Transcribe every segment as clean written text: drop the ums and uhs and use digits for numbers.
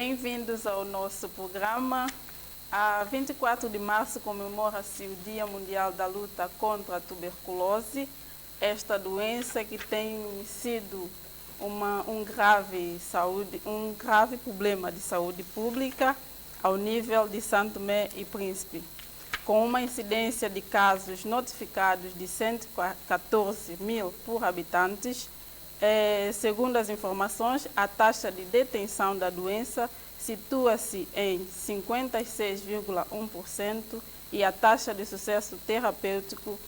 Bem-vindos ao nosso programa. A 24 de março comemora-se o Dia Mundial da Luta contra a Tuberculose, esta doença que tem sido um grave problema de saúde pública ao nível de São Tomé e Príncipe, com uma incidência de casos notificados de 114 mil por habitantes. Segundo as informações, a taxa de detenção da doença situa-se em 56,1% e a taxa de sucesso terapêutico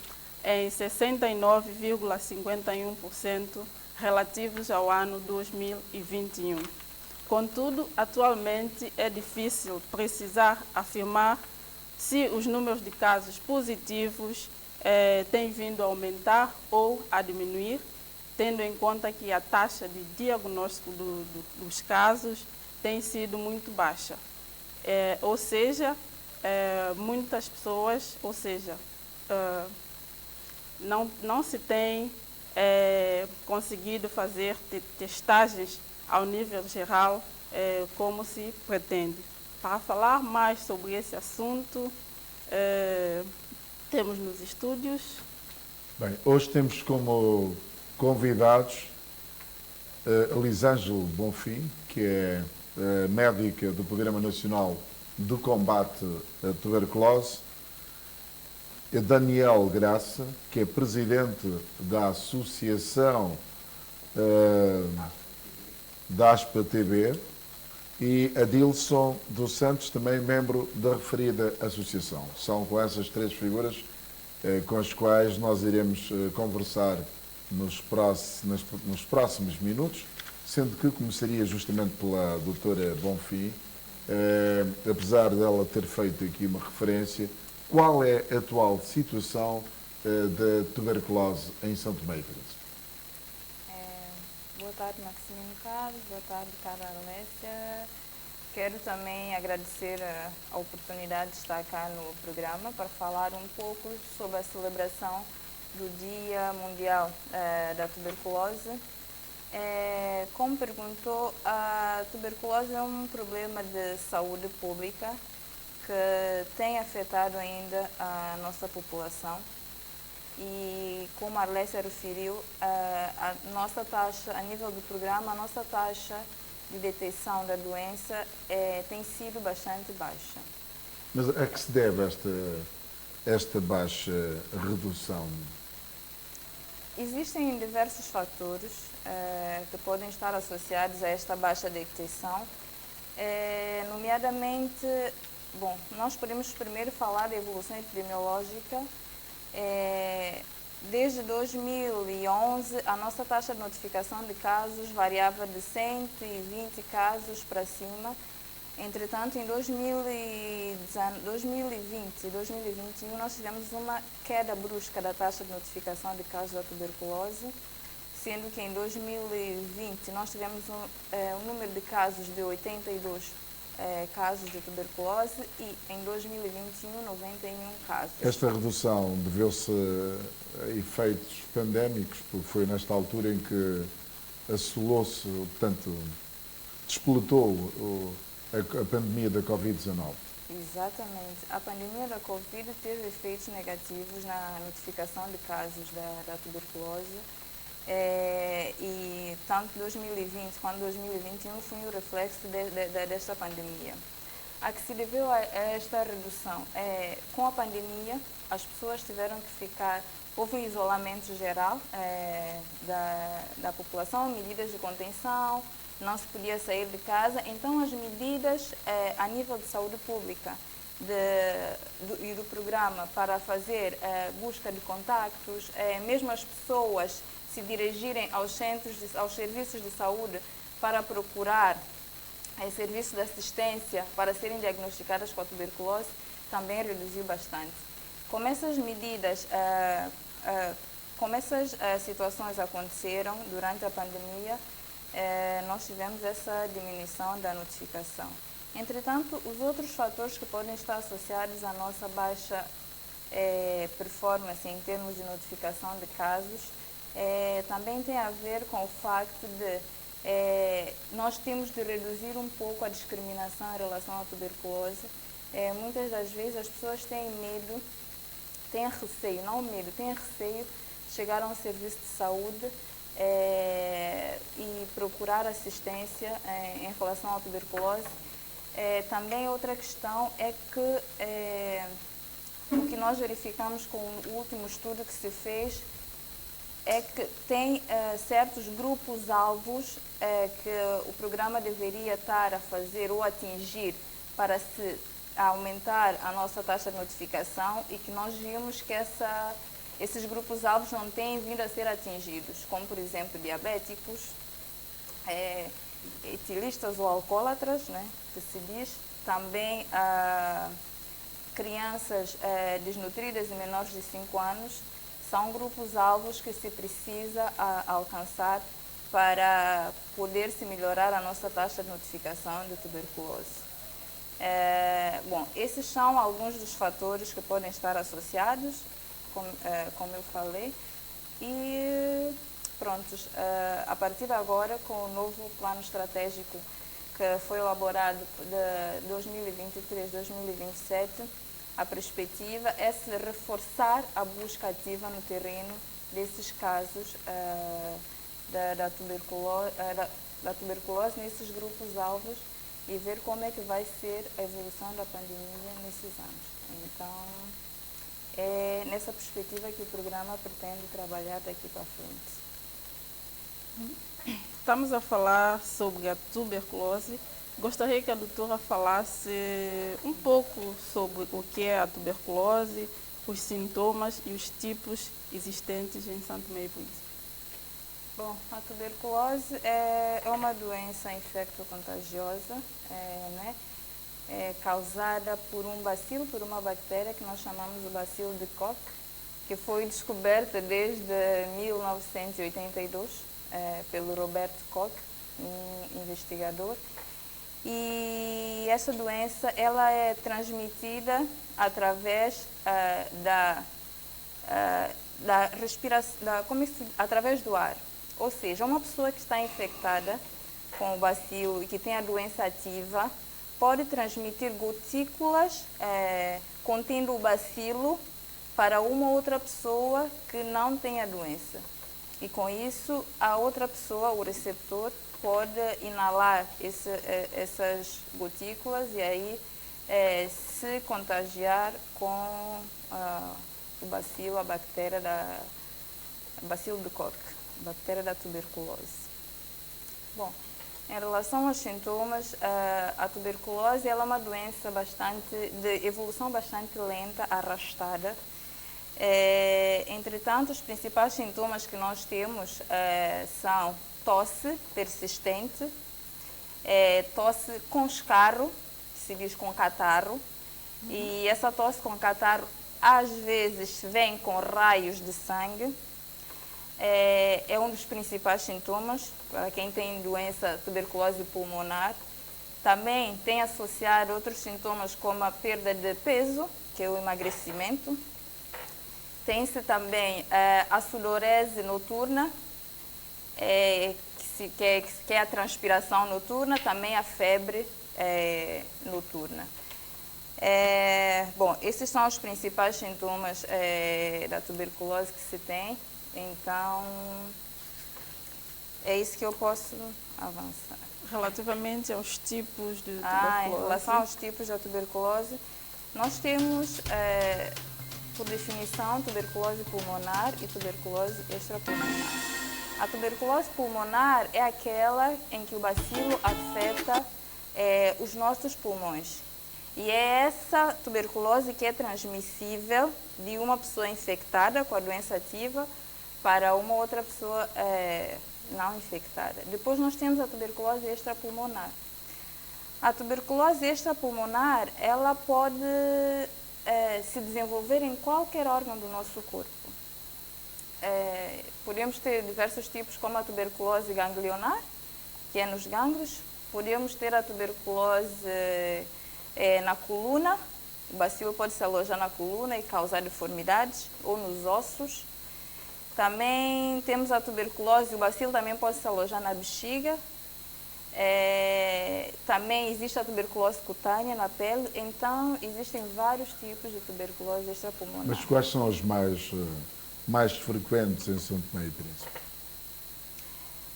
em 69,51% relativos ao ano 2021. Contudo, atualmente é difícil precisar afirmar se os números de casos positivos têm vindo a aumentar ou a diminuir, tendo em conta que a taxa de diagnóstico dos casos tem sido muito baixa. Muitas pessoas, não se tem conseguido fazer testagens ao nível geral como se pretende. Para falar mais sobre esse assunto, temos nos estúdios. Bem, hoje temos como convidados Elisângela Bonfim, que é médica do Programa Nacional de Combate à Tuberculose, e Daniel Graça, que é presidente da Associação da ASPA-TB, e Adilson dos Santos, também membro da referida associação. São com essas três figuras com as quais nós iremos conversar nos próximos minutos, sendo que começaria justamente pela doutora Bonfim, apesar dela ter feito aqui uma referência. Qual é a atual situação da tuberculose em São Tomé e Príncipe? Boa tarde, Maximino Carlos. Boa tarde, Carla Alessia. Quero também agradecer a oportunidade de estar cá no programa para falar um pouco sobre a celebração do Dia Mundial da Tuberculose. Como perguntou, a tuberculose é um problema de saúde pública que tem afetado ainda a nossa população. E como a Arlésia referiu, a nossa taxa, a nível do programa, a nossa taxa de detecção da doença tem sido bastante baixa. Mas a que se deve esta baixa redução? Existem diversos fatores que podem estar associados a esta baixa detecção, nomeadamente, nós podemos primeiro falar da evolução epidemiológica. Desde 2011, a nossa taxa de notificação de casos variava de 120 casos para cima. Entretanto, em 2020 e 2021, nós tivemos uma queda brusca da taxa de notificação de casos da tuberculose, sendo que em 2020 nós tivemos um número de casos de 82 casos de tuberculose e em 2021, 91 casos. Esta redução deveu-se a efeitos pandémicos, porque foi nesta altura em que assolou-se, portanto, despletou a pandemia da Covid-19. Exatamente. A pandemia da Covid teve efeitos negativos na notificação de casos da tuberculose. E tanto 2020 quanto 2021 foi um reflexo desta pandemia. A que se deveu a esta redução? Com a pandemia, as pessoas tiveram que ficar, houve um isolamento geral da população, medidas de contenção, não se podia sair de casa, então as medidas a nível de saúde pública e do programa para fazer busca de contactos, mesmo as pessoas se dirigirem aos serviços de saúde para procurar serviços de assistência para serem diagnosticadas com a tuberculose, também reduziu bastante. Como essas medidas, como essas situações aconteceram durante a pandemia, nós tivemos essa diminuição da notificação. Entretanto, os outros fatores que podem estar associados à nossa baixa performance em termos de notificação de casos também tem a ver com o facto de nós temos de reduzir um pouco a discriminação em relação à tuberculose. Muitas das vezes as pessoas têm medo, têm receio, não medo, têm receio de chegar a um serviço de saúde e procurar assistência em relação à tuberculose. Também outra questão é que o que nós verificamos com o último estudo que se fez é que tem certos grupos-alvos que o programa deveria estar a fazer ou atingir para se aumentar a nossa taxa de notificação, e que nós vimos que esses grupos-alvos não têm vindo a ser atingidos, como, por exemplo, diabéticos, etilistas ou alcoólatras, né, que se diz, também crianças desnutridas e menores de 5 anos, são grupos-alvos que se precisa alcançar para poder se melhorar a nossa taxa de notificação de tuberculose. Bom, esses são alguns dos fatores que podem estar associados, como eu falei, e prontos, a partir de agora, com o novo plano estratégico que foi elaborado de 2023-2027, a perspectiva é se reforçar a busca ativa no terreno desses casos da tuberculose nesses grupos-alvos, e ver como é que vai ser a evolução da pandemia nesses anos. Então, é nessa perspectiva que o programa pretende trabalhar daqui para frente. Estamos a falar sobre a tuberculose. Gostaria que a doutora falasse um pouco sobre o que é a tuberculose, os sintomas e os tipos existentes em Santo Tomé e Príncipe. Bom, a tuberculose é uma doença infecto-contagiosa, né? Causada por um bacilo, por uma bactéria que nós chamamos de bacilo de Koch, que foi descoberta desde 1982 pelo Robert Koch, um investigador. E essa doença ela é transmitida através da respiração, através do ar. Ou seja, uma pessoa que está infectada com o bacilo e que tem a doença ativa pode transmitir gotículas contendo o bacilo para uma outra pessoa que não tem a doença. E com isso, a outra pessoa, o receptor, pode inalar essas gotículas e aí se contagiar com o bacilo, a bactéria bacilo de Koch, a bactéria da tuberculose. Bom, em relação aos sintomas, a tuberculose ela é uma doença de evolução bastante lenta, arrastada. Entretanto, os principais sintomas que nós temos são tosse persistente, tosse com escarro, que se diz com catarro, e essa tosse com catarro às vezes vem com raios de sangue. É um dos principais sintomas para quem tem doença tuberculose pulmonar. Também tem associado outros sintomas como a perda de peso, que é o emagrecimento. Tem-se também a sudorese noturna, que é a transpiração noturna, também a febre noturna. Bom, esses são os principais sintomas da tuberculose que se tem. Então, é isso que eu posso avançar. Relativamente aos tipos de tuberculose. Em relação aos tipos da tuberculose, nós temos, por definição, tuberculose pulmonar e tuberculose extrapulmonar. A tuberculose pulmonar é aquela em que o bacilo afeta os nossos pulmões. E é essa tuberculose que é transmissível de uma pessoa infectada com a doença ativa para uma outra pessoa não infectada. Depois nós temos a tuberculose extrapulmonar. A tuberculose extrapulmonar, ela pode se desenvolver em qualquer órgão do nosso corpo. Podemos ter diversos tipos, como a tuberculose ganglionar, que é nos gânglios. Podemos ter a tuberculose na coluna. O bacilo pode se alojar na coluna e causar deformidades, ou nos ossos. Também temos a tuberculose, o bacilo também pode se alojar na bexiga. Também existe a tuberculose cutânea na pele, então existem vários tipos de tuberculose extrapulmonar. Mas quais são os mais frequentes em São Tomé e Príncipe?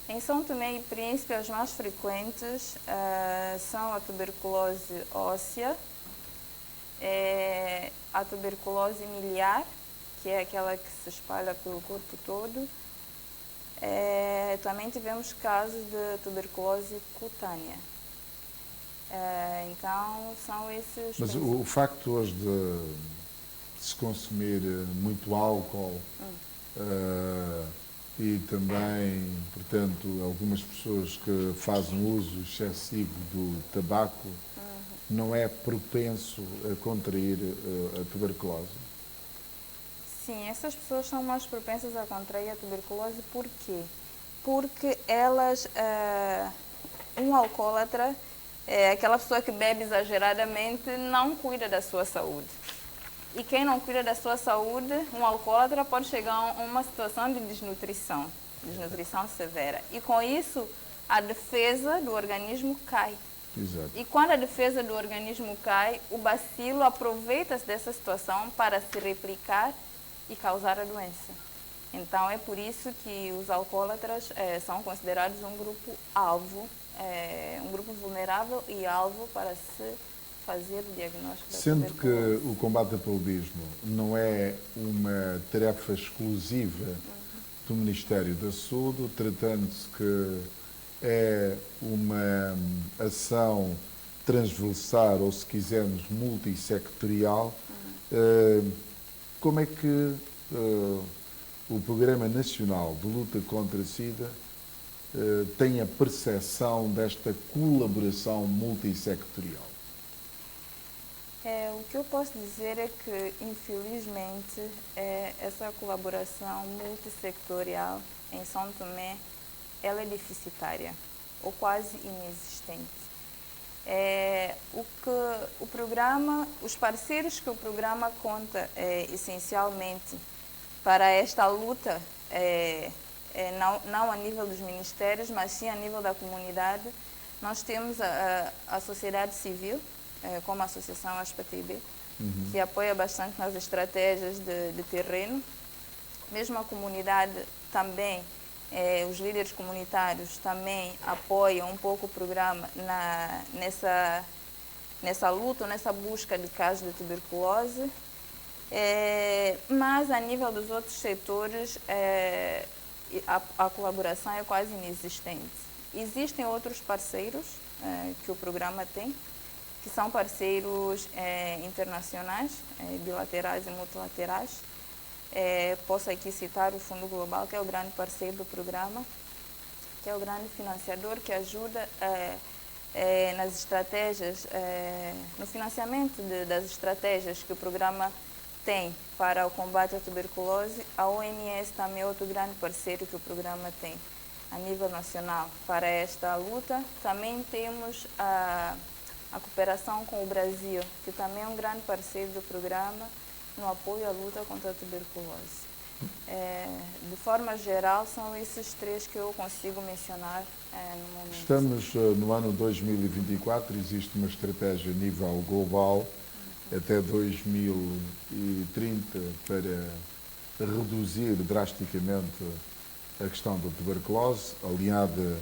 Em São Tomé e Príncipe, as mais frequentes são a tuberculose óssea, a tuberculose miliar, que é aquela que se espalha pelo corpo todo. Também tivemos casos de tuberculose cutânea. Então, são esses... Mas o facto hoje de se consumir muito álcool e também, portanto, algumas pessoas que fazem uso excessivo do tabaco, não é propenso a contrair a tuberculose? Sim, essas pessoas são mais propensas a contrair a tuberculose. Por quê? Porque elas, um alcoólatra, aquela pessoa que bebe exageradamente, não cuida da sua saúde. E quem não cuida da sua saúde, um alcoólatra pode chegar a uma situação de desnutrição severa. E com isso, a defesa do organismo cai. Exato. E quando a defesa do organismo cai, o bacilo aproveita-se dessa situação para se replicar e causar a doença. Então, é por isso que os alcoólatras são considerados um grupo alvo, um grupo vulnerável e alvo para se fazer o diagnóstico da Sendo tuberculose. que o combate ao paludismo não é uma tarefa exclusiva do Ministério da Saúde, tratando-se que é uma ação transversal, ou se quisermos, multissectorial, como é que o Programa Nacional de Luta contra a SIDA tem a percepção desta colaboração multissectorial? O que eu posso dizer é que, infelizmente, essa colaboração multissectorial em São Tomé, ela é deficitária ou quase inexistente. O programa, os parceiros que o programa conta essencialmente para esta luta, não a nível dos ministérios, mas sim a nível da comunidade, nós temos a sociedade civil, como a Associação ASPA-TB, que apoia bastante nas estratégias de terreno. Mesmo a comunidade também, os líderes comunitários também apoiam um pouco o programa nessa luta, nessa busca de casos de tuberculose. Mas a nível dos outros setores, a colaboração é quase inexistente. Existem outros parceiros que o programa tem, que são parceiros internacionais, bilaterais e multilaterais. Posso aqui citar o Fundo Global, que é o grande parceiro do programa, que é o grande financiador que ajuda nas estratégias, no financiamento das estratégias que o programa tem para o combate à tuberculose. A OMS também é outro grande parceiro que o programa tem a nível nacional para esta luta. Também temos a cooperação com o Brasil, que também é um grande parceiro do programa no apoio à luta contra a tuberculose. De forma geral, são esses três que eu consigo mencionar no momento. Estamos no ano 2024, existe uma estratégia a nível global até 2030 para reduzir drasticamente a questão da tuberculose, alinhada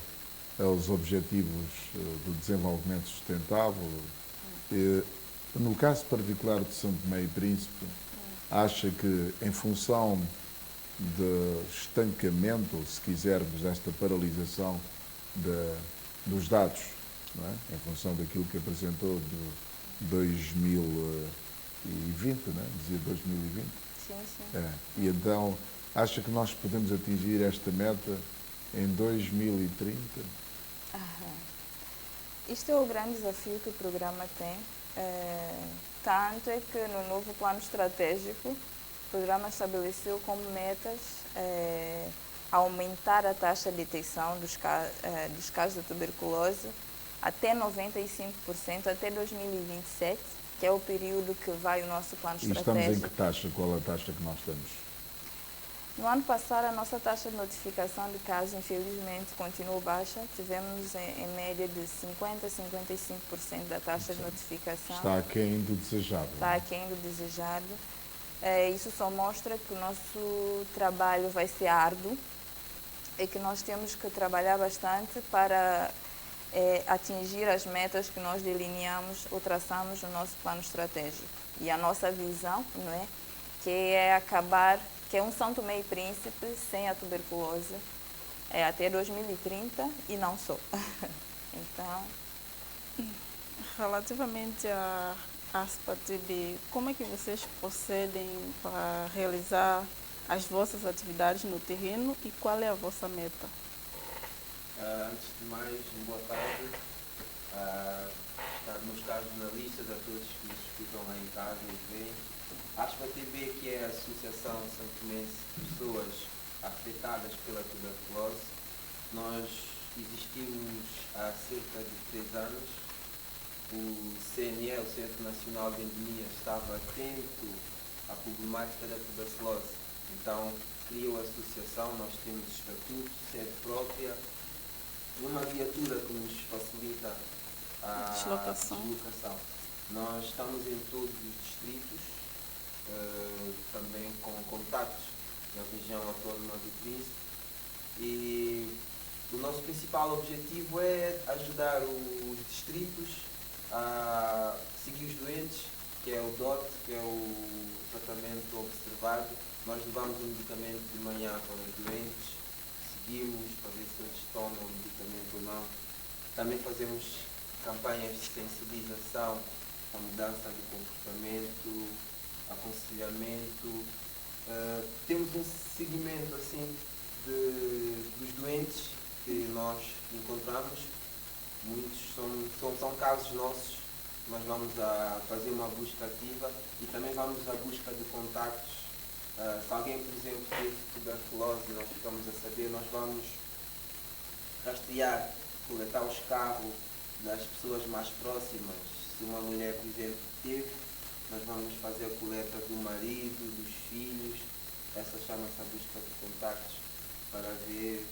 aos objetivos do desenvolvimento sustentável. No caso particular de São Tomé e Príncipe, acha que, em função do estancamento, ou se quisermos, desta paralisação dos dados, não é? Em função daquilo que apresentou de 2020, não é? Dizia 2020? Sim, sim. E então, acha que nós podemos atingir esta meta em 2030? Isto é o grande desafio que o programa tem. Tanto é que no novo plano estratégico, o programa estabeleceu como metas aumentar a taxa de detecção dos casos de tuberculose até 95% até 2027, que é o período que vai o nosso plano E estratégico. estamos em que taxa? Qual é a taxa que nós temos? No ano passado, a nossa taxa de notificação de casos, infelizmente, continuou baixa. Tivemos em média de 50% a 55% da taxa de notificação. Está aquém do desejado. Está aquém do desejado. Isso só mostra que o nosso trabalho vai ser árduo e que nós temos que trabalhar bastante para atingir as metas que nós delineamos ou traçamos no nosso plano estratégico. E a nossa visão, não é? Que é acabar, que é um São Tomé e Príncipe sem a tuberculose até 2030 e não só. Então, relativamente à ASPA-TB, como é que vocês procedem para realizar as vossas atividades no terreno e qual é a vossa meta? Antes de mais, boa tarde. Meus caros jornalistas, a todos que nos escutam lá em casa e veem. A ASPA-TB, que é a Associação Santomense de Pessoas Afetadas pela Tuberculose, nós existimos há cerca de 3 anos. O CNE, o Centro Nacional de Endemia, estava atento à problemática da tuberculose. Então, criou a associação, nós temos estatuto, sede própria, uma viatura que nos facilita a deslocação. Nós estamos em todos os distritos, também com contactos na região autónoma do Príncipe, e o nosso principal objetivo é ajudar os distritos a seguir os doentes, que é o DOT, que é o tratamento observado. Nós levamos o medicamento de manhã para os doentes, seguimos para ver se eles tomam o medicamento ou não. Também fazemos campanhas de sensibilização, a mudança de comportamento, aconselhamento. Temos um seguimento assim dos doentes que nós encontramos. Muitos são casos nossos. Nós vamos a fazer uma busca ativa e também vamos à busca de contactos. Se alguém, por exemplo, teve tuberculose e nós ficamos a saber, nós vamos rastrear, coletar os carros das pessoas mais próximas. Se uma mulher, por exemplo, teve, nós vamos fazer a coleta do marido, dos filhos. Essa chama-se a busca de contactos para ver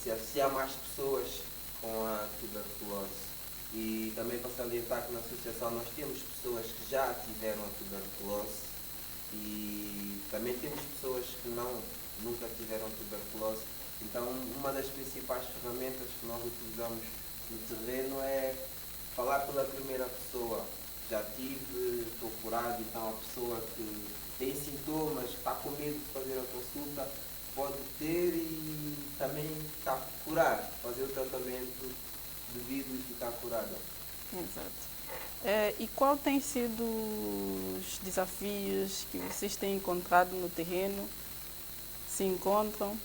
se há mais pessoas com a tuberculose. E também para salientar que na associação nós temos pessoas que já tiveram a tuberculose e também temos pessoas que nunca tiveram tuberculose. Então, uma das principais ferramentas que nós utilizamos no terreno é falar pela primeira pessoa. Já tive, estou curado. Então, a pessoa que tem sintomas, que está com medo de fazer a consulta, pode ter e também está curado, fazer o tratamento devido e ficar curada. Exato. E qual tem sido os desafios que vocês têm encontrado no terreno? Se encontram?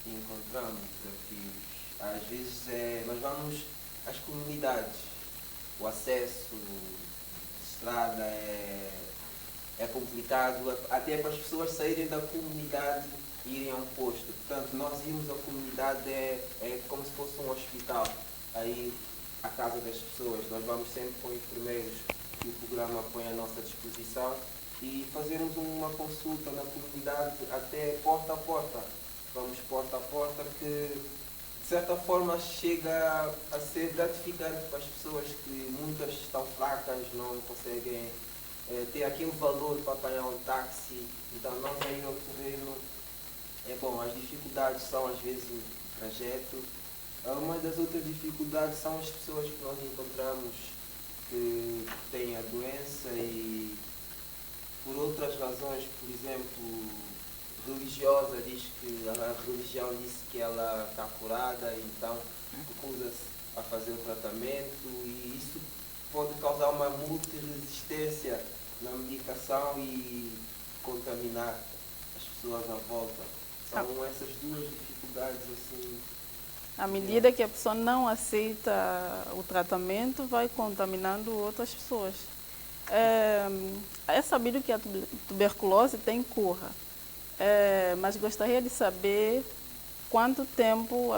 Encontramos desafios. Às vezes nós vamos às comunidades. O acesso de estrada é complicado, até para as pessoas saírem da comunidade e irem a um posto. Portanto, nós irmos à comunidade é como se fosse um hospital. Aí, à casa das pessoas, nós vamos sempre com enfermeiros que o programa põe à nossa disposição e fazermos uma consulta na comunidade até porta a porta. Vamos porta a porta, que de certa forma chega a ser gratificante para as pessoas, que muitas estão fracas, não conseguem ter aquele valor para apanhar um táxi. Então nós aí no terreno, as dificuldades são às vezes o trajeto. Uma das outras dificuldades são as pessoas que nós encontramos que têm a doença e por outras razões, por exemplo, religiosa, diz que a religião disse que ela está curada, então recusa-se a fazer o tratamento, e isso pode causar uma multiresistência na medicação e contaminar as pessoas à volta. São essas duas dificuldades assim. À medida que a pessoa não aceita o tratamento, vai contaminando outras pessoas. É sabido que a tuberculose tem cura, mas gostaria de saber quanto tempo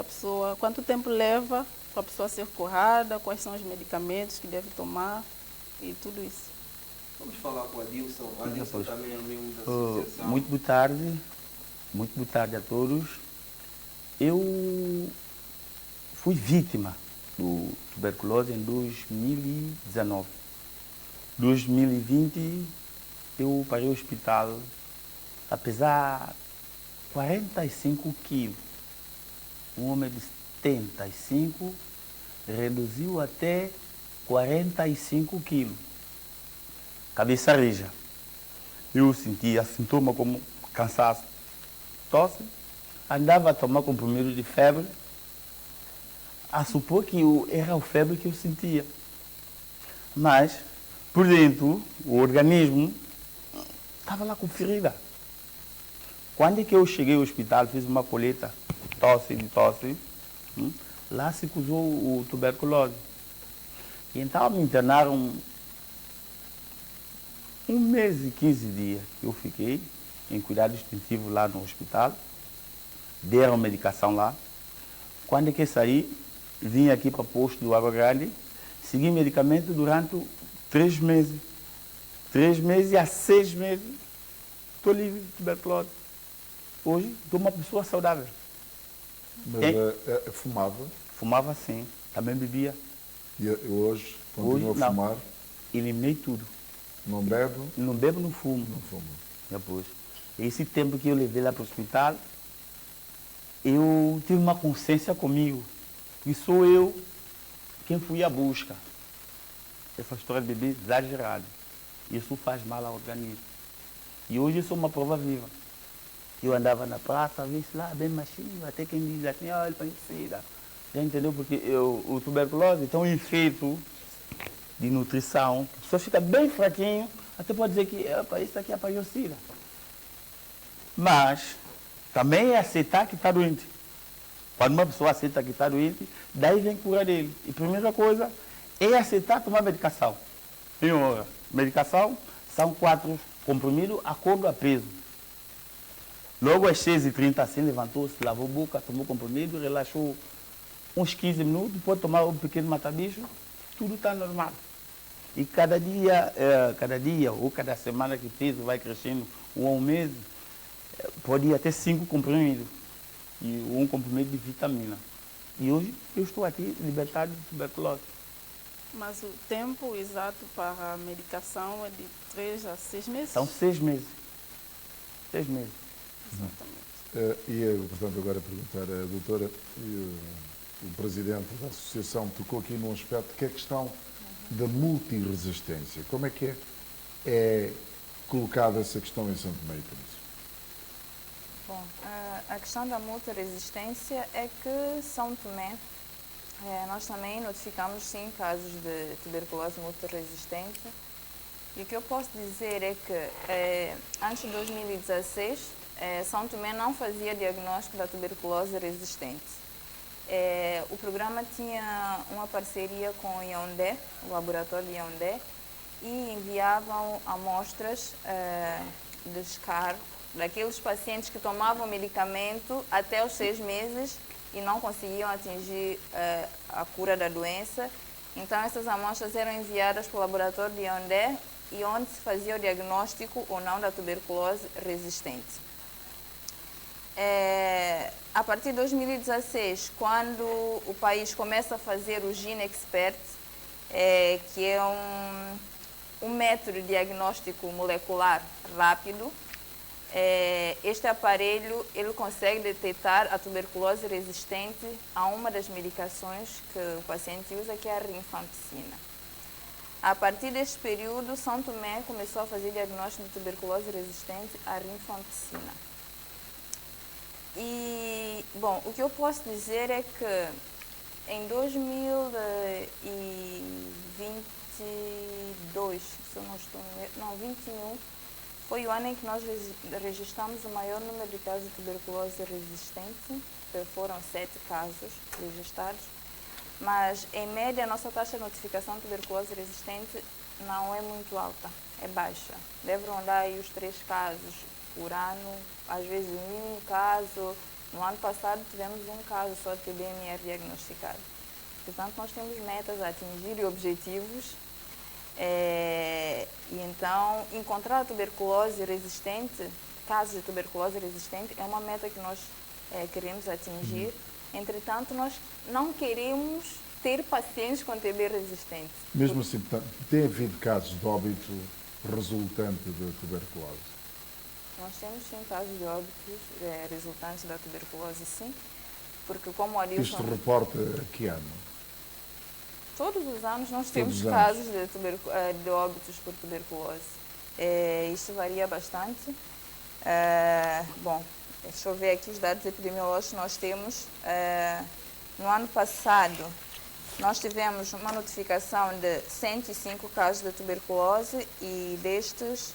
leva para a pessoa ser curada, quais são os medicamentos que deve tomar e tudo isso. Vamos falar com o Adilson. O Adilson Pois. também é um membro da associação. Muito boa tarde a todos. Eu fui vítima do tuberculose em 2019. 2020 eu parei o hospital, apesar 45 quilos. Um homem de 75 reduziu até 45 quilos. Cabeça rija. Eu sentia sintomas como cansaço, tosse, andava a tomar comprimido de febre, a supor que era a febre que eu sentia. Mas, por dentro, o organismo estava lá com ferida. Quando é que eu cheguei ao hospital, fiz uma coleta de tosse, lá se acusou o tuberculose. E então me internaram 1 mês e 15 dias que eu fiquei em cuidado intensivo lá no hospital. Deram medicação lá. Quando é que saí, vim aqui para o posto do Água Grande, segui medicamento durante 3 meses. 3 meses a 6 meses, estou livre de tuberculose. Hoje, estou uma pessoa saudável. Mas fumava Fumava sim, também bebia. e hoje continua Hoje, a não. fumar, Eliminei tudo. não bebe, Não bebo, não fumo. não fuma. Depois. Esse tempo que eu levei lá para o hospital, eu tive uma consciência comigo. E sou eu quem fui à busca. Essa história de beber exagerado. Isso faz mal ao organismo. E hoje eu sou uma prova viva. Eu andava na praça, vi lá, bem machinho, até quem diz assim, olha, ele conhecida. Já entendeu? Porque o tuberculose tem um efeito de nutrição. A pessoa fica bem fraquinho, até pode dizer que isso aqui é apagocida. Mas também é aceitar que está doente. Quando uma pessoa aceita que está doente, daí vem cura dele. E a primeira coisa é aceitar tomar medicação. Em hora. Medicação são 4 comprimidos, acordo a peso. Logo às 6h30, assim, levantou-se, lavou a boca, tomou comprimido, relaxou uns 15 minutos, depois tomar um pequeno mata-bicho, tudo está normal. E cada dia ou cada semana que o peso vai crescendo, ou a um mês, pode ir até 5 comprimidos. E 1 comprimido de vitamina. E hoje eu estou aqui libertado de tuberculose. Mas o tempo exato para a medicação é de 3 a 6 meses? São 6 meses. 6 meses. Exatamente. E eu, portanto, agora perguntar à doutora, o presidente da associação tocou aqui num aspecto que é a questão da multiresistência. Como é que é colocada essa questão em São Tomé e Príncipe? Bom, a questão da multiresistência é que São Tomé, nós também notificamos 5 casos de tuberculose multiresistente. E o que eu posso dizer é que antes de 2016, São Tomé não fazia diagnóstico da tuberculose resistente. O programa tinha uma parceria com o Yaoundé, o laboratório de Yaoundé, e enviavam amostras de escar daqueles pacientes que tomavam medicamento até os 6 meses e não conseguiam atingir a cura da doença. Então, essas amostras eram enviadas para o laboratório de Yaoundé e onde se fazia o diagnóstico ou não da tuberculose resistente. A partir de 2016, quando o país começa a fazer o Gene Expert, que é um método de diagnóstico molecular rápido, este aparelho ele consegue detectar a tuberculose resistente a uma das medicações que o paciente usa, que é a rifampicina. A partir deste período, São Tomé começou a fazer diagnóstico de tuberculose resistente à rifampicina. E, bom, o que eu posso dizer é que em 2022, se eu não estou não, 21, foi o ano em que nós registramos o maior número de casos de tuberculose resistente, que foram 7 casos registrados. Mas, em média, a nossa taxa de notificação de tuberculose resistente não é muito alta, é baixa. Deve rondar aí os 3 casos por ano, às vezes 1 caso. No ano passado tivemos 1 caso só de TBMR diagnosticado. Portanto, nós temos metas a atingir e objetivos. E Então, encontrar a tuberculose resistente, casos de tuberculose resistente, é uma meta que nós queremos atingir. Entretanto, nós não queremos ter pacientes com TB resistente. Mesmo assim, portanto, tem havido casos de óbito resultante de tuberculose? Nós temos sim casos de óbitos resultantes da tuberculose, sim, porque como o Adilson... Isto reporta que ano? Todos os anos nós temos os anos. casos de óbitos por tuberculose. Isto varia bastante. Bom, deixa eu ver aqui os dados epidemiológicos que nós temos. No ano passado, nós tivemos uma notificação de 105 casos de tuberculose e destes,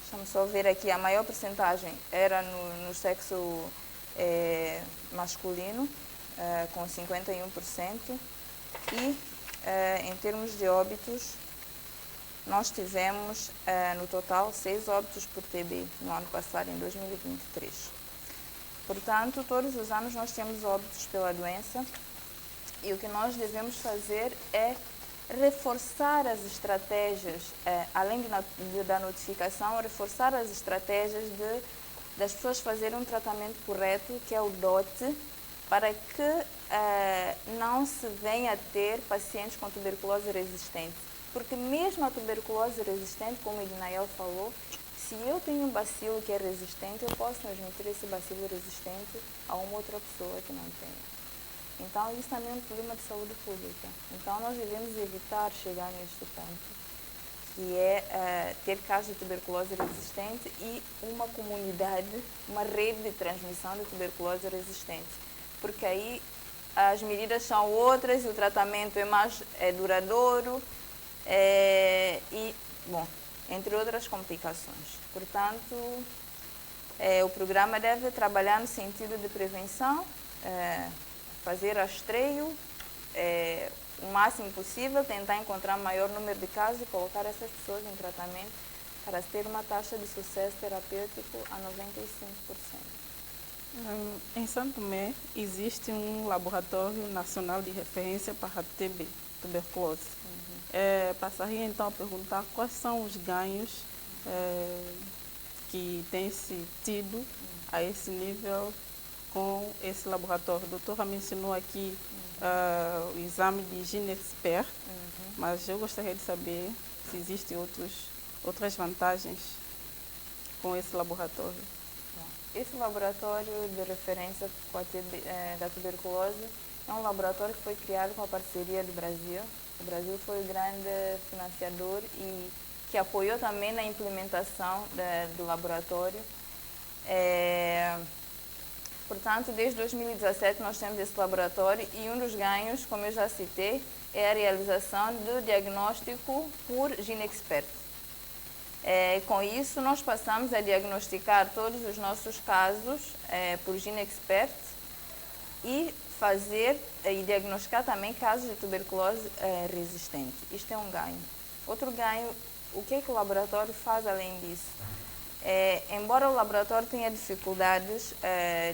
deixa-me só ver aqui, a maior percentagem era no sexo masculino, com 51%, e em termos de óbitos, nós tivemos no total 6 óbitos por TB no ano passado, em 2023. Portanto, todos os anos nós temos óbitos pela doença e o que nós devemos fazer é reforçar as estratégias, além da notificação, reforçar as estratégias das pessoas fazerem um tratamento correto, que é o DOT, para que não se venha a ter pacientes com tuberculose resistente. Porque mesmo a tuberculose resistente, como o Ednael falou, se eu tenho um bacilo que é resistente, eu posso transmitir esse bacilo resistente a uma outra pessoa que não tenha. Então, isso também é um problema de saúde pública. Então, nós devemos evitar chegar neste ponto, que é ter casos de tuberculose resistente e uma comunidade, uma rede de transmissão de tuberculose resistente. Porque aí as medidas são outras e o tratamento é mais duradouro e, bom, entre outras complicações. Portanto, o programa deve trabalhar no sentido de prevenção, fazer rastreio o máximo possível, tentar encontrar o maior número de casos e colocar essas pessoas em tratamento para ter uma taxa de sucesso terapêutico a 95%. Em Santo Tomé existe um laboratório nacional de referência para TB, tuberculose. Passaria então a perguntar quais são os ganhos que tem-se tido a esse nível com esse laboratório. A doutora mencionou aqui o exame de GeneXpert, mas eu gostaria de saber se existem outras vantagens com esse laboratório. Esse laboratório de referência da tuberculose é um laboratório que foi criado com a parceria do Brasil. O Brasil foi o grande financiador e que apoiou também na implementação do laboratório. Portanto, desde 2017 nós temos esse laboratório e um dos ganhos, como eu já citei, é a realização do diagnóstico por GeneXpert. Com isso, nós passamos a diagnosticar todos os nossos casos por GeneXpert e diagnosticar também casos de tuberculose resistente. Isto é um ganho. Outro ganho, o que o laboratório faz além disso? Embora o laboratório tenha dificuldades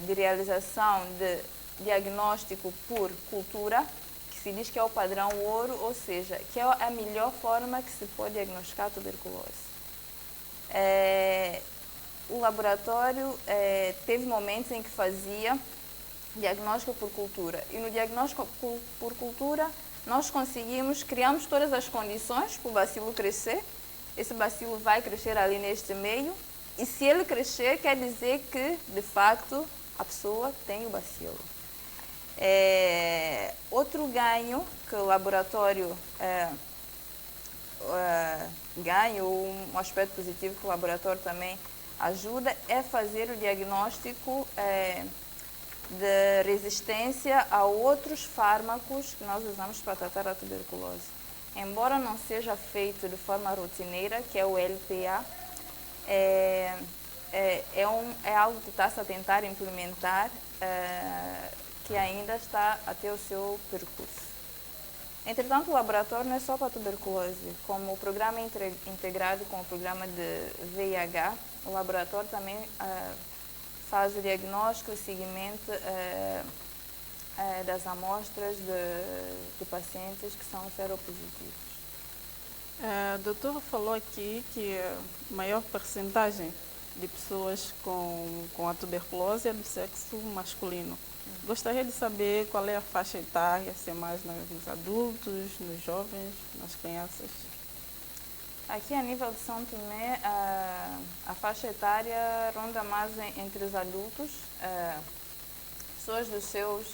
de realização de diagnóstico por cultura, que se diz que é o padrão ouro, ou seja, que é a melhor forma que se pode diagnosticar a tuberculose. O laboratório teve momentos em que fazia diagnóstico por cultura. E no diagnóstico por cultura, nós criamos todas as condições para o bacilo crescer. Esse bacilo vai crescer ali neste meio. E se ele crescer, quer dizer que, de facto, a pessoa tem o bacilo. Outro ganho que o laboratório ganha, um aspecto positivo que o laboratório também ajuda, é fazer o diagnóstico de resistência a outros fármacos que nós usamos para tratar a tuberculose. Embora não seja feito de forma rotineira, que é o LPA, é algo que está-se a tentar implementar, que ainda está a ter o seu percurso. Entretanto, o laboratório não é só para tuberculose. Como o programa é integrado com o programa de VIH, o laboratório também faz o diagnóstico e seguimento das amostras de pacientes que são seropositivos. A doutora falou aqui que a maior percentagem de pessoas com a tuberculose é do sexo masculino. Gostaria de saber qual é a faixa etária, se é mais nos adultos, nos jovens, nas crianças. Aqui a nível de São Tomé, a faixa etária ronda mais entre os adultos, pessoas dos seus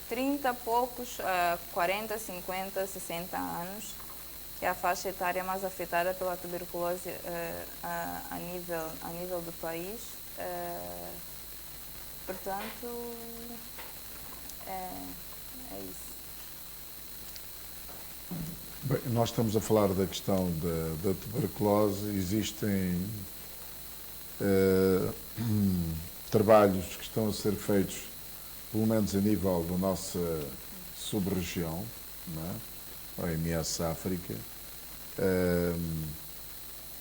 30 e poucos, 40, 50, 60 anos, que é a faixa etária mais afetada pela tuberculose a nível do país. Portanto, é isso. Bem, nós estamos a falar da questão da tuberculose. Existem trabalhos que estão a ser feitos, pelo menos a nível da nossa sub-região, não é? OMS África.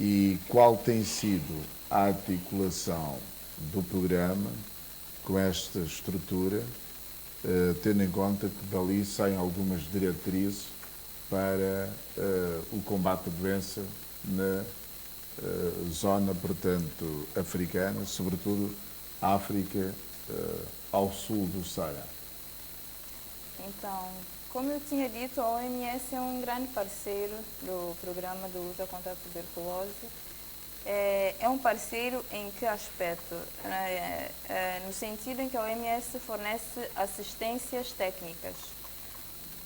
E qual tem sido a articulação do programa com esta estrutura, tendo em conta que dali saem algumas diretrizes para o combate à doença na zona, portanto, africana, sobretudo a África ao sul do Saara. Então, como eu tinha dito, a OMS é um grande parceiro do programa de luta contra a tuberculose. É um parceiro em que aspecto? No sentido em que a OMS fornece assistências técnicas.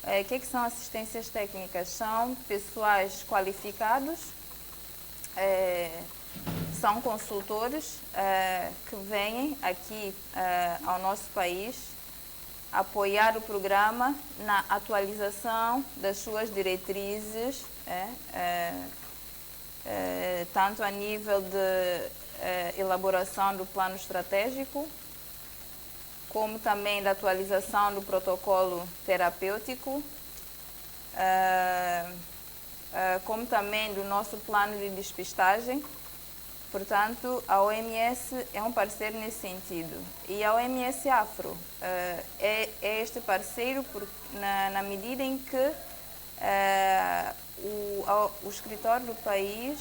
O que são assistências técnicas? São pessoais qualificados, são consultores que vêm aqui ao nosso país apoiar o programa na atualização das suas diretrizes, tanto a nível de elaboração do plano estratégico, como também da atualização do protocolo terapêutico, como também do nosso plano de despistagem. Portanto, a OMS é um parceiro nesse sentido. E a OMS Afro é este parceiro na medida em que o escritório do país,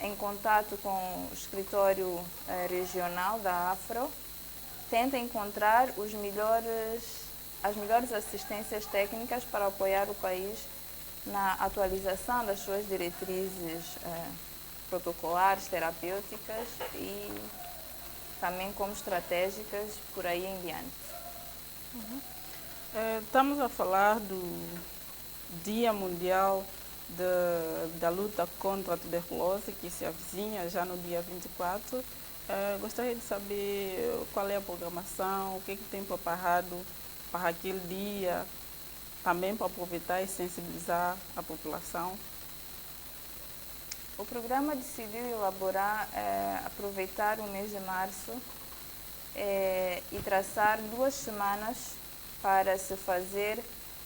em contato com o escritório regional da Afro, tenta encontrar as melhores assistências técnicas para apoiar o país na atualização das suas diretrizes protocolares, terapêuticas e também como estratégicas por aí em diante. Estamos a falar do Dia Mundial da Luta contra a Tuberculose, que se avizinha já no dia 24. Gostaria de saber qual é a programação, o que tem preparado para aquele dia, também para aproveitar e sensibilizar a população. O programa decidiu elaborar, aproveitar o mês de março e traçar 2 semanas para se fazer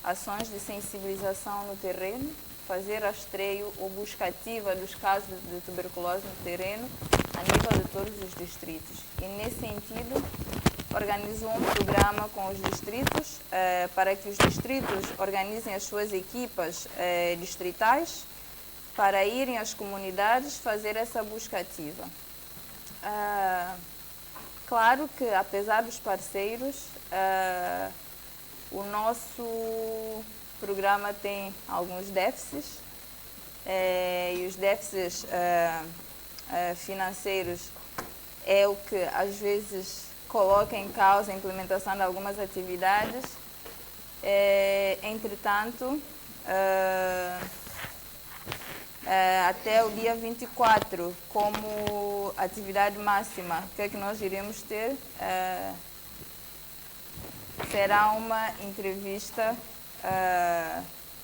ações de sensibilização no terreno, fazer rastreio ou busca ativa dos casos de tuberculose no terreno a nível de todos os distritos. E nesse sentido, organizou um programa com os distritos para que os distritos organizem as suas equipas distritais para irem às comunidades fazer essa busca ativa. Claro que, apesar dos parceiros, o nosso programa tem alguns déficits e os déficits financeiros é o que às vezes coloca em causa a implementação de algumas atividades. Entretanto, até o dia 24, como atividade máxima, o que é que nós iremos ter? Será uma entrevista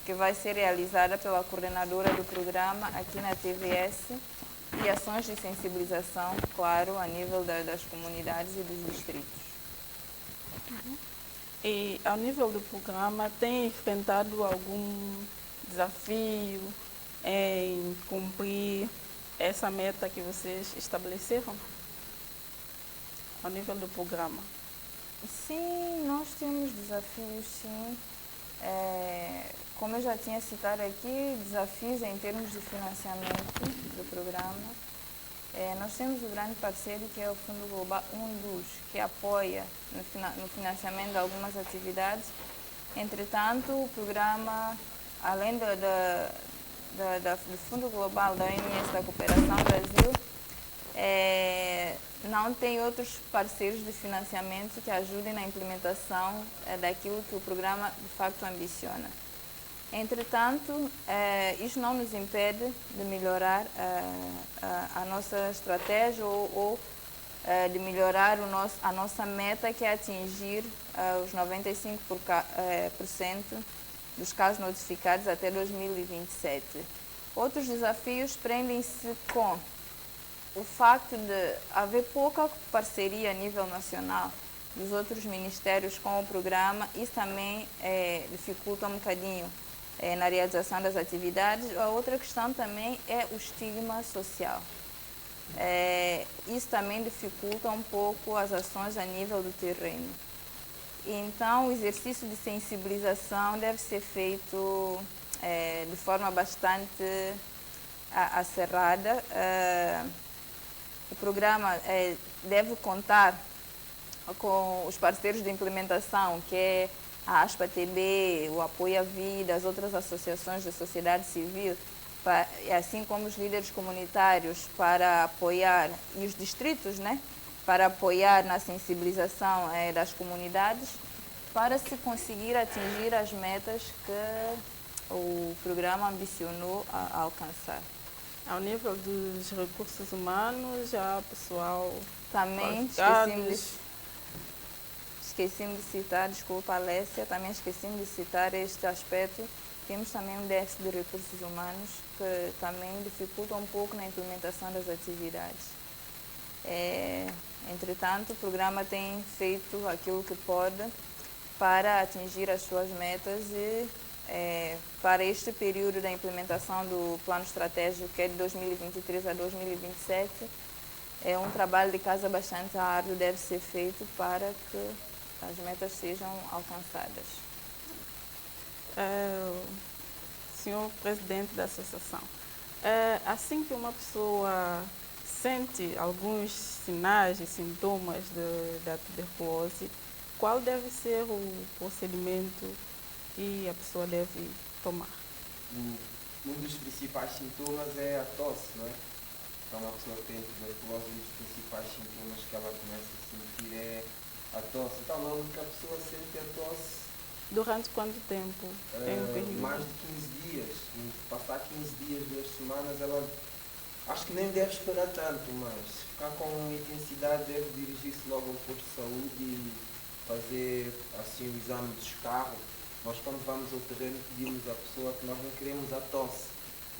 que vai ser realizada pela coordenadora do programa aqui na TVS e ações de sensibilização, claro, a nível das comunidades e dos distritos. E ao nível do programa, tem enfrentado algum desafio em cumprir essa meta que vocês estabeleceram ao nível do programa? Sim, nós temos desafios, sim. como eu já tinha citado aqui, desafios em termos de financiamento do programa. Nós temos o grande parceiro que é o Fundo Global, que apoia no financiamento de algumas atividades. Entretanto, o programa, além do Fundo Global da OMS, da Cooperação Brasil, não tem outros parceiros de financiamento que ajudem na implementação daquilo que o programa de facto ambiciona. Entretanto, isso não nos impede de melhorar a nossa estratégia ou de melhorar a nossa meta, que é atingir os 95% dos casos notificados até 2027. Outros desafios prendem-se com o facto de haver pouca parceria a nível nacional dos outros ministérios com o programa. Isso também dificulta um bocadinho na realização das atividades. A outra questão também é o estigma social. Isso também dificulta um pouco as ações a nível do terreno. Então, o exercício de sensibilização deve ser feito de forma bastante acerrada. O programa deve contar com os parceiros de implementação, que é a ASPA-TB, o Apoio à Vida, as outras associações da sociedade civil, assim como os líderes comunitários para apoiar, e os distritos, né, para apoiar na sensibilização das comunidades, para se conseguir atingir as metas que o programa ambicionou alcançar. Ao nível dos recursos humanos, já pessoal... Também esqueci-me de citar, desculpa, Alessia, também esqueci-me de citar este aspecto. Temos também um déficit de recursos humanos que também dificulta um pouco na implementação das atividades. Entretanto, o programa tem feito aquilo que pode para atingir as suas metas e para este período da implementação do plano estratégico, que é de 2023 a 2027, um trabalho de casa bastante árduo deve ser feito para que as metas sejam alcançadas. Senhor presidente da associação, assim que uma pessoa sente alguns sinais e sintomas da tuberculose, qual deve ser o procedimento que a pessoa deve tomar? Um dos principais sintomas é a tosse, não é? Então, uma pessoa que tem tuberculose, um dos principais sintomas que ela começa a sentir é a tosse. Então, logo que a pessoa sente a tosse... Durante quanto tempo? Mais de 15 dias. Passar 15 dias, 2 semanas, ela... Acho que nem deve esperar tanto, mas ficar com intensidade deve dirigir-se logo ao posto de saúde e fazer assim o exame de escarro. Nós, quando vamos ao terreno, pedimos à pessoa que nós não queremos a tosse,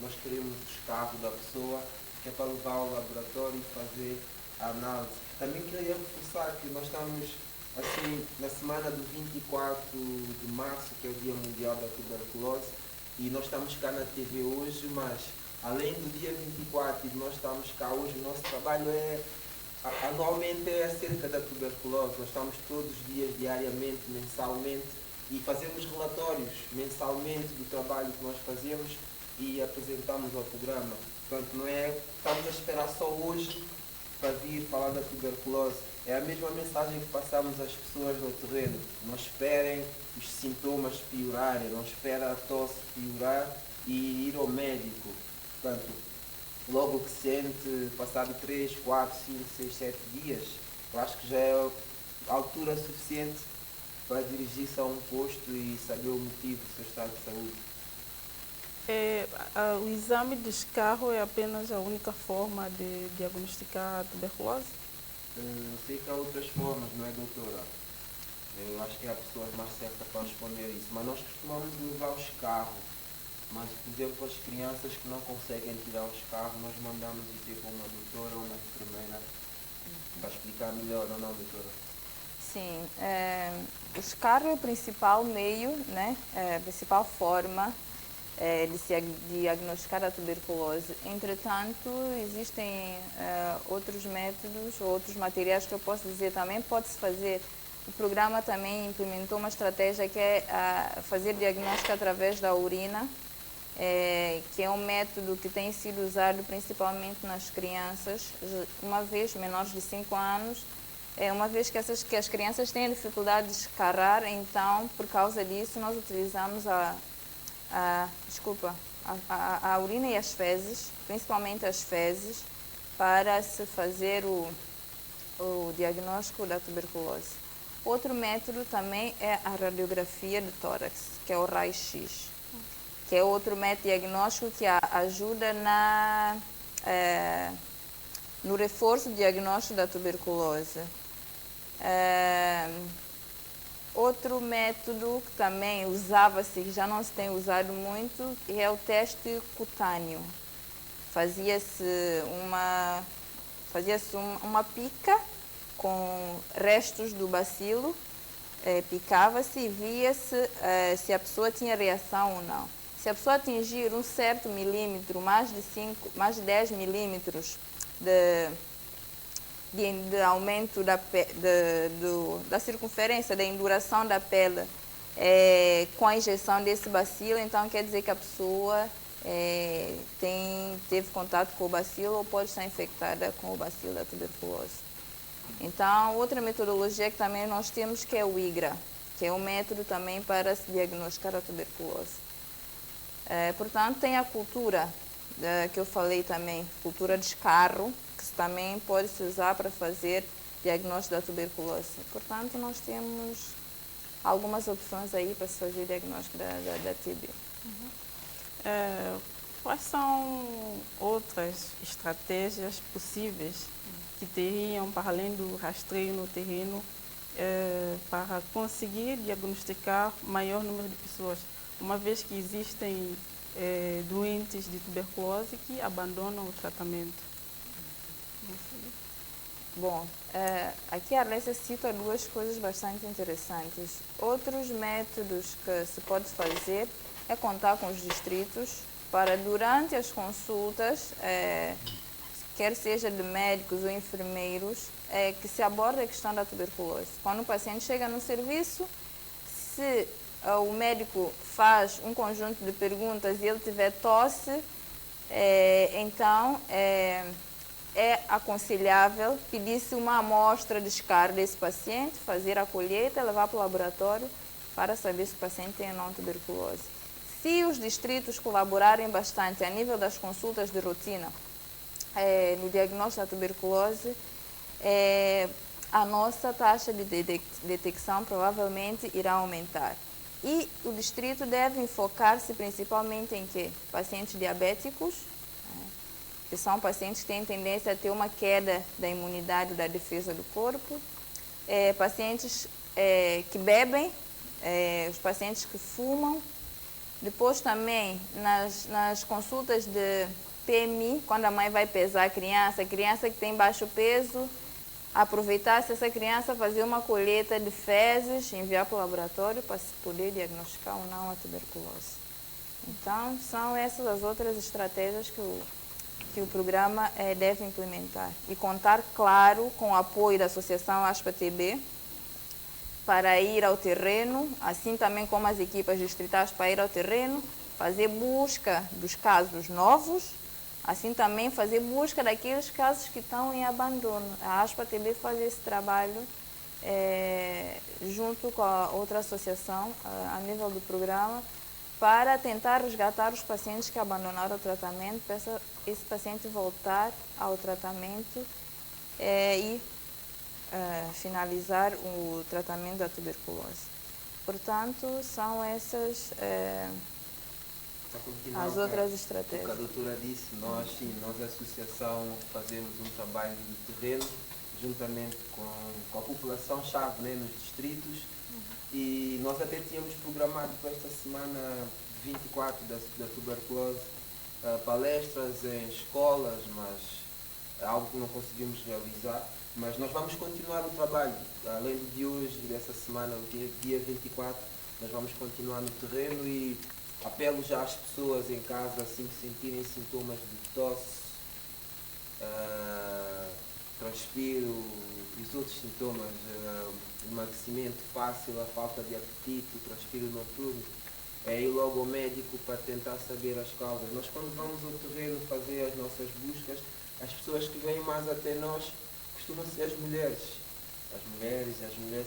nós queremos o escarro da pessoa, que é para levar ao laboratório e fazer a análise. Também queria reforçar que nós estamos assim na semana do 24 de março, que é o Dia Mundial da Tuberculose, e nós estamos cá na TV hoje, mas além do dia 24 e de nós estarmos cá hoje, o nosso trabalho anualmente é acerca da tuberculose. Nós estamos todos os dias, diariamente, mensalmente, e fazemos relatórios mensalmente do trabalho que nós fazemos e apresentamos ao programa. Portanto, não é estamos a esperar só hoje para vir falar da tuberculose. É a mesma mensagem que passamos às pessoas no terreno. Não esperem os sintomas piorarem, não esperem a tosse piorar e ir ao médico. Portanto, logo que sente, passado 3, 4, 5, 6, 7 dias, eu acho que já é a altura suficiente para dirigir-se a um posto e saber o motivo do seu estado de saúde. O exame de escarro é apenas a única forma de diagnosticar a tuberculose? Sei que há outras formas, não é, doutora? Eu acho que é a pessoa mais certa para responder isso. Mas nós costumamos levar o escarro. Mas, por exemplo, as crianças que não conseguem tirar o escarro, nós mandamos ir ter com uma doutora ou uma enfermeira para explicar melhor, ou não, doutora? Sim, o escarro é o principal meio, né, a principal forma de se diagnosticar a tuberculose. Entretanto, existem outros métodos, outros materiais que eu posso dizer também. Pode-se fazer O programa também implementou uma estratégia que é fazer diagnóstico através da urina, que é um método que tem sido usado principalmente nas crianças, uma vez menores de 5 anos, uma vez que as crianças têm dificuldade de escarrar, então, por causa disso, nós utilizamos a urina e as fezes, principalmente as fezes, para se fazer o diagnóstico da tuberculose. Outro método também é a radiografia de tórax, que é o raio-x, que é outro método diagnóstico que ajuda no reforço do diagnóstico da tuberculose. Outro método que também usava-se, que já não se tem usado muito, é o teste cutâneo. Fazia-se uma pica com restos do bacilo, picava-se e via-se se a pessoa tinha reação ou não. Se a pessoa atingir um certo milímetro, mais de 10 milímetros de aumento da circunferência, da enduração da pele com a injeção desse bacilo, então quer dizer que a pessoa teve contato com o bacilo ou pode estar infectada com o bacilo da tuberculose. Então, outra metodologia que também nós temos que é o IGRA, que é um método também para se diagnosticar a tuberculose. Portanto, tem a cultura que eu falei também, cultura de escarro, que também pode se usar para fazer diagnóstico da tuberculose. Portanto, nós temos algumas opções aí para se fazer diagnóstico da TB. Quais são outras estratégias possíveis que teriam, para além do rastreio no terreno, para conseguir diagnosticar maior número de pessoas, uma vez que existem doentes de tuberculose que abandonam o tratamento? Bom, aqui a Alessia cita duas coisas bastante interessantes. Outros métodos que se pode fazer é contar com os distritos para, durante as consultas, quer seja de médicos ou enfermeiros, que se aborde a questão da tuberculose. Quando o paciente chega no serviço, se o médico faz um conjunto de perguntas e ele tiver tosse, então é aconselhável pedir-se uma amostra de escarro desse paciente, fazer a colheita, levar para o laboratório para saber se o paciente tem ou não tuberculose. Se os distritos colaborarem bastante a nível das consultas de rotina no diagnóstico da tuberculose, a nossa taxa de detecção provavelmente irá aumentar. E o distrito deve enfocar-se principalmente em quê? Pacientes diabéticos, que são pacientes que têm tendência a ter uma queda da imunidade da defesa do corpo, pacientes que bebem, os pacientes que fumam. Depois também nas consultas de PMI, quando a mãe vai pesar a criança que tem baixo peso, aproveitar se essa criança fazer uma colheita de fezes, enviar para o laboratório para se poder diagnosticar ou não a tuberculose. Então, são essas as outras estratégias que o programa deve implementar. E contar, claro, com o apoio da Associação ASPA-TB para ir ao terreno, assim também como as equipas distritais para ir ao terreno, fazer busca dos casos novos, assim também fazer busca daqueles casos que estão em abandono. A ASPA-TB faz esse trabalho junto com a outra associação a nível do programa para tentar resgatar os pacientes que abandonaram o tratamento, para esse paciente voltar ao tratamento e finalizar o tratamento da tuberculose. Portanto, são essas as outras estratégias. O que a doutora disse, nós a associação fazemos um trabalho de terreno juntamente com a população-chave, né, nos distritos, e nós até tínhamos programado para esta semana 24 da tuberculose palestras em escolas, mas é algo que não conseguimos realizar. Mas nós vamos continuar o trabalho, além do de hoje e dessa semana, o dia 24, nós vamos continuar no terreno e apelo já às pessoas em casa, assim que sentirem sintomas de tosse, transpiro e os outros sintomas, emagrecimento fácil, a falta de apetite, o transpiro noturno, é ir logo ao médico para tentar saber as causas. Nós, quando vamos ao terreno fazer as nossas buscas, as pessoas que vêm mais até nós costumam ser as mulheres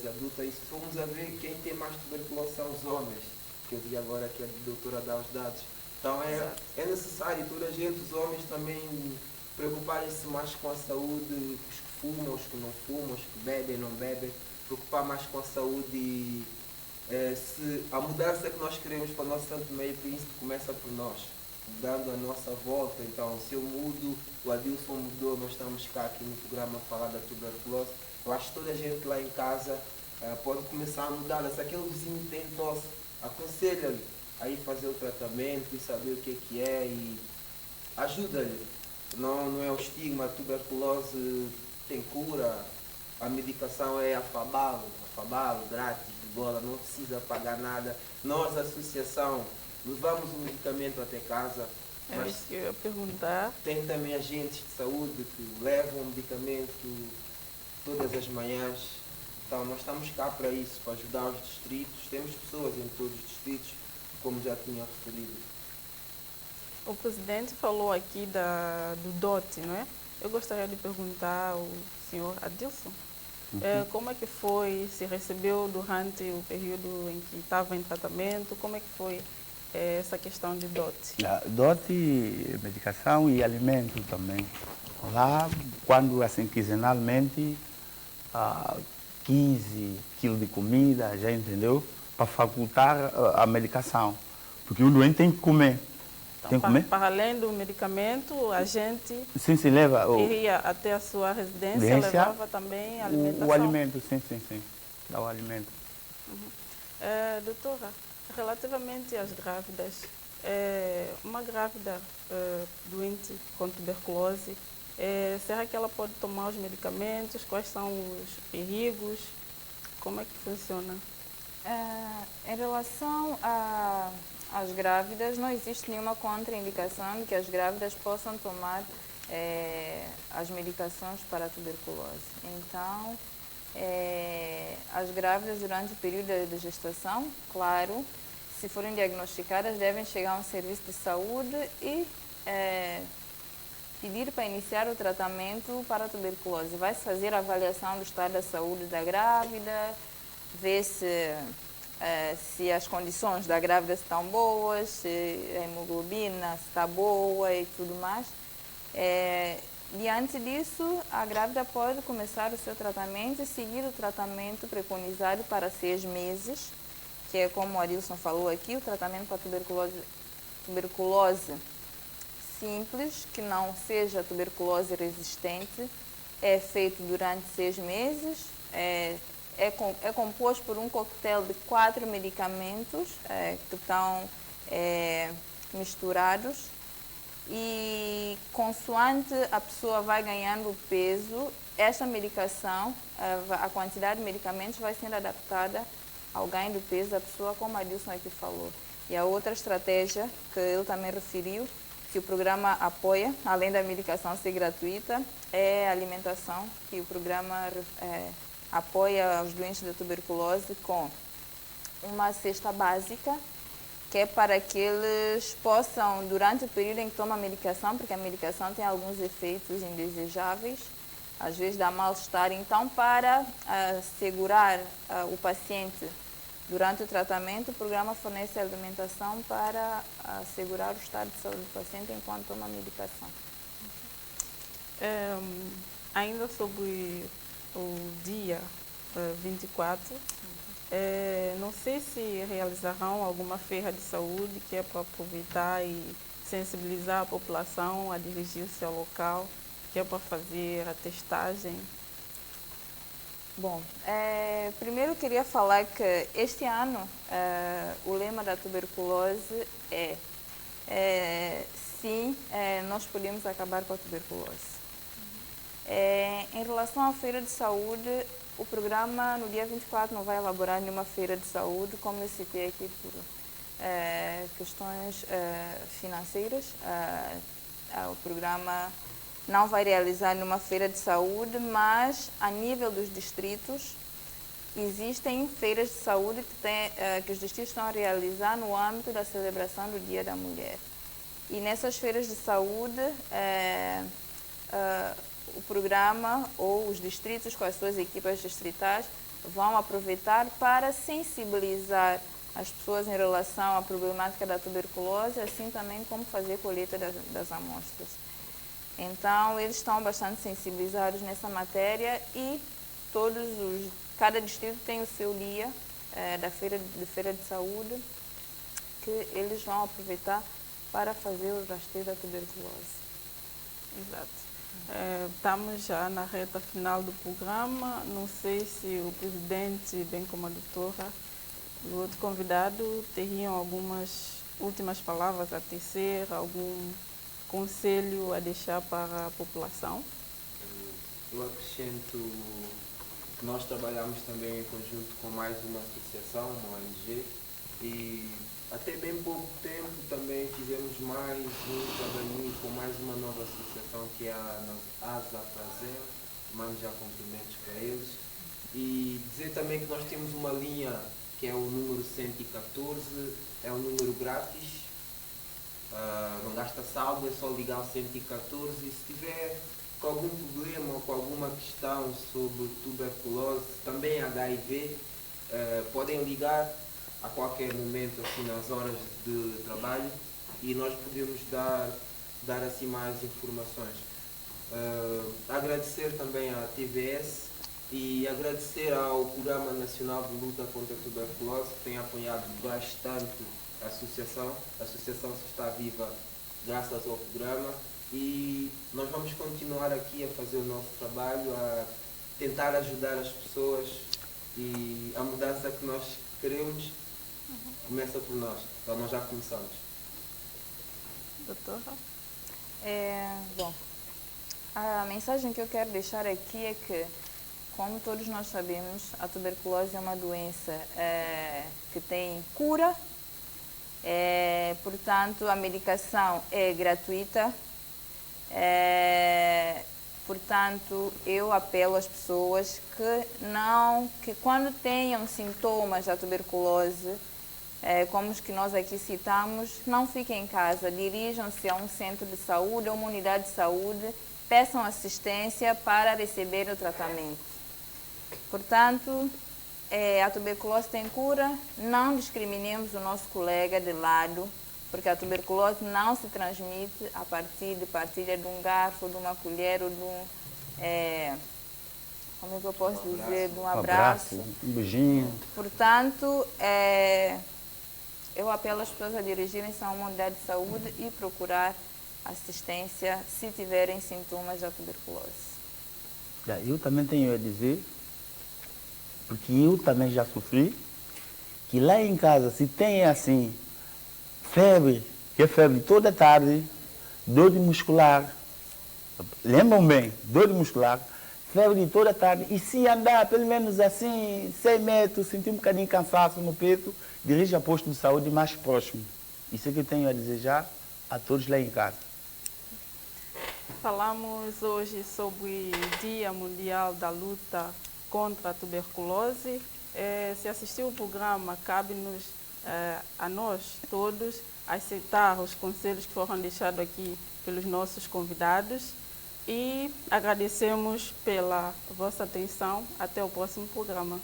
adultas, e se formos a ver, quem tem mais tuberculose são os homens, que eu vi agora que a doutora dá os dados. Então é necessário toda a gente, os homens também, preocuparem-se mais com a saúde, os que fumam, os que não fumam, os que bebem, não bebem, preocupar mais com a saúde e a mudança que nós queremos para o nosso Santo Meio Príncipe começa por nós, mudando a nossa volta. Então, se eu mudo, o Adilson mudou, nós estamos cá aqui no programa a falar da tuberculose, eu acho que toda a gente lá em casa pode começar a mudar. Se aquele vizinho tem tosse, aconselha-lhe a ir fazer o tratamento e saber o que é e ajuda-lhe. Não é o estigma, a tuberculose tem cura, a medicação é afabalo, grátis, de bola, não precisa pagar nada. Nós, a associação, levamos o medicamento até casa, É mas isso que eu ia perguntar. tem também agentes de saúde que levam o medicamento todas as manhãs. Então nós estamos cá para isso, para ajudar os distritos. Temos pessoas em todos os distritos, como já tinha referido. O presidente falou aqui do DOT, não é? Eu gostaria de perguntar ao senhor Adilson, como é que foi, se recebeu durante o período em que estava em tratamento, como é que foi essa questão de DOT? DOT, medicação e alimento também. Lá, quando assim, quinzenalmente, 15 quilos de comida, já entendeu? Para facultar a medicação. Porque o doente tem que comer. Então, tem que comer? para além do medicamento, a gente Sim, se leva. iria até a sua residência, levava também a alimentação. O alimento, sim. Dá o alimento. Doutora, relativamente às grávidas, uma grávida doente com tuberculose, será que ela pode tomar os medicamentos? Quais são os perigos? Como é que funciona? Em relação às grávidas, não existe nenhuma contraindicação de que as grávidas possam tomar as medicações para a tuberculose. Então, as grávidas durante o período de gestação, claro, se forem diagnosticadas, devem chegar a um serviço de saúde e pedir para iniciar o tratamento para a tuberculose. Vai-se fazer a avaliação do estado da saúde da grávida, ver se as condições da grávida estão boas, se a hemoglobina está boa e tudo mais. Diante disso, a grávida pode começar o seu tratamento e seguir o tratamento preconizado para 6 meses, que é como o Adilson falou aqui, o tratamento para tuberculose simples, que não seja tuberculose resistente, é feito durante 6 meses, é composto por um coquetel de 4 medicamentos que estão misturados e consoante a pessoa vai ganhando peso, essa medicação, a quantidade de medicamentos vai sendo adaptada ao ganho do peso da pessoa, como a Adilson aqui falou. E a outra estratégia que ele também referiu, que o programa apoia, além da medicação ser gratuita, é a alimentação, que o programa apoia os doentes da tuberculose com uma cesta básica, que é para que eles possam, durante o período em que tomam a medicação, porque a medicação tem alguns efeitos indesejáveis, às vezes dá mal-estar, então para assegurar o paciente durante o tratamento, o programa fornece alimentação para assegurar o estado de saúde do paciente enquanto toma a medicação. Ainda sobre o dia 24, não sei se realizarão alguma feira de saúde que é para aproveitar e sensibilizar a população a dirigir-se ao local, que é para fazer a testagem. Bom, primeiro eu queria falar que este ano o lema da tuberculose sim, nós podemos acabar com a tuberculose. Em relação à feira de saúde, o programa no dia 24 não vai elaborar nenhuma feira de saúde, como eu citei aqui por questões financeiras. O programa não vai realizar numa feira de saúde, mas a nível dos distritos existem feiras de saúde que os distritos estão a realizar no âmbito da celebração do Dia da Mulher. E nessas feiras de saúde, o programa ou os distritos com as suas equipas distritais vão aproveitar para sensibilizar as pessoas em relação à problemática da tuberculose, assim também como fazer colheita das amostras. Então, eles estão bastante sensibilizados nessa matéria e cada distrito tem o seu dia da feira de saúde que eles vão aproveitar para fazer o rastreio da tuberculose. Exato. Estamos já na reta final do programa. Não sei se o presidente, bem como a doutora, e o outro convidado, teriam algumas últimas palavras a tecer, algum conselho a deixar para a população? Eu acrescento que nós trabalhamos também em conjunto com mais uma associação, uma ONG, e até bem pouco tempo também fizemos mais um trabalhinho com mais uma nova associação que é a ASA Prazer. Mando já cumprimentos para eles. E dizer também que nós temos uma linha que é o número 114, é um número grátis, não gasta saldo, é só ligar o 114 e se tiver com algum problema ou com alguma questão sobre tuberculose, também HIV, podem ligar a qualquer momento, assim, nas horas de trabalho, e nós podemos dar assim mais informações. Agradecer também à TVS e agradecer ao Programa Nacional de Luta contra a Tuberculose, que tem apoiado bastante a associação. A associação só está viva graças ao programa e nós vamos continuar aqui a fazer o nosso trabalho, a tentar ajudar as pessoas, e a mudança que nós queremos começa por nós. Então nós já começamos. Doutora? Bom, a mensagem que eu quero deixar aqui é que, como todos nós sabemos, a tuberculose é uma doença que tem cura, portanto a medicação é gratuita, portanto eu apelo às pessoas que quando tenham sintomas da tuberculose, como os que nós aqui citamos, não fiquem em casa, dirijam-se a um centro de saúde, a uma unidade de saúde, peçam assistência para receber o tratamento. Portanto, a tuberculose tem cura, não discriminemos o nosso colega de lado, porque a tuberculose não se transmite a partir de partilha de um garfo, de uma colher ou de como é que eu posso dizer, de um abraço. Um beijinho. Portanto, eu apelo às pessoas a dirigirem-se a uma unidade de saúde e procurar assistência se tiverem sintomas da tuberculose. Eu também tenho a dizer, porque eu também já sofri, que lá em casa, se tem assim, febre, que é febre toda tarde, dor muscular, lembram bem, dor muscular, febre toda tarde, e se andar pelo menos assim, 100 metros, sentir um bocadinho de cansaço no peito, dirija a posto de saúde mais próximo. Isso é que eu tenho a desejar a todos lá em casa. Falamos hoje sobre o Dia Mundial da Luta contra a Tuberculose. Se assistiu o programa, cabe-nos a nós todos aceitar os conselhos que foram deixados aqui pelos nossos convidados e agradecemos pela vossa atenção. Até o próximo programa.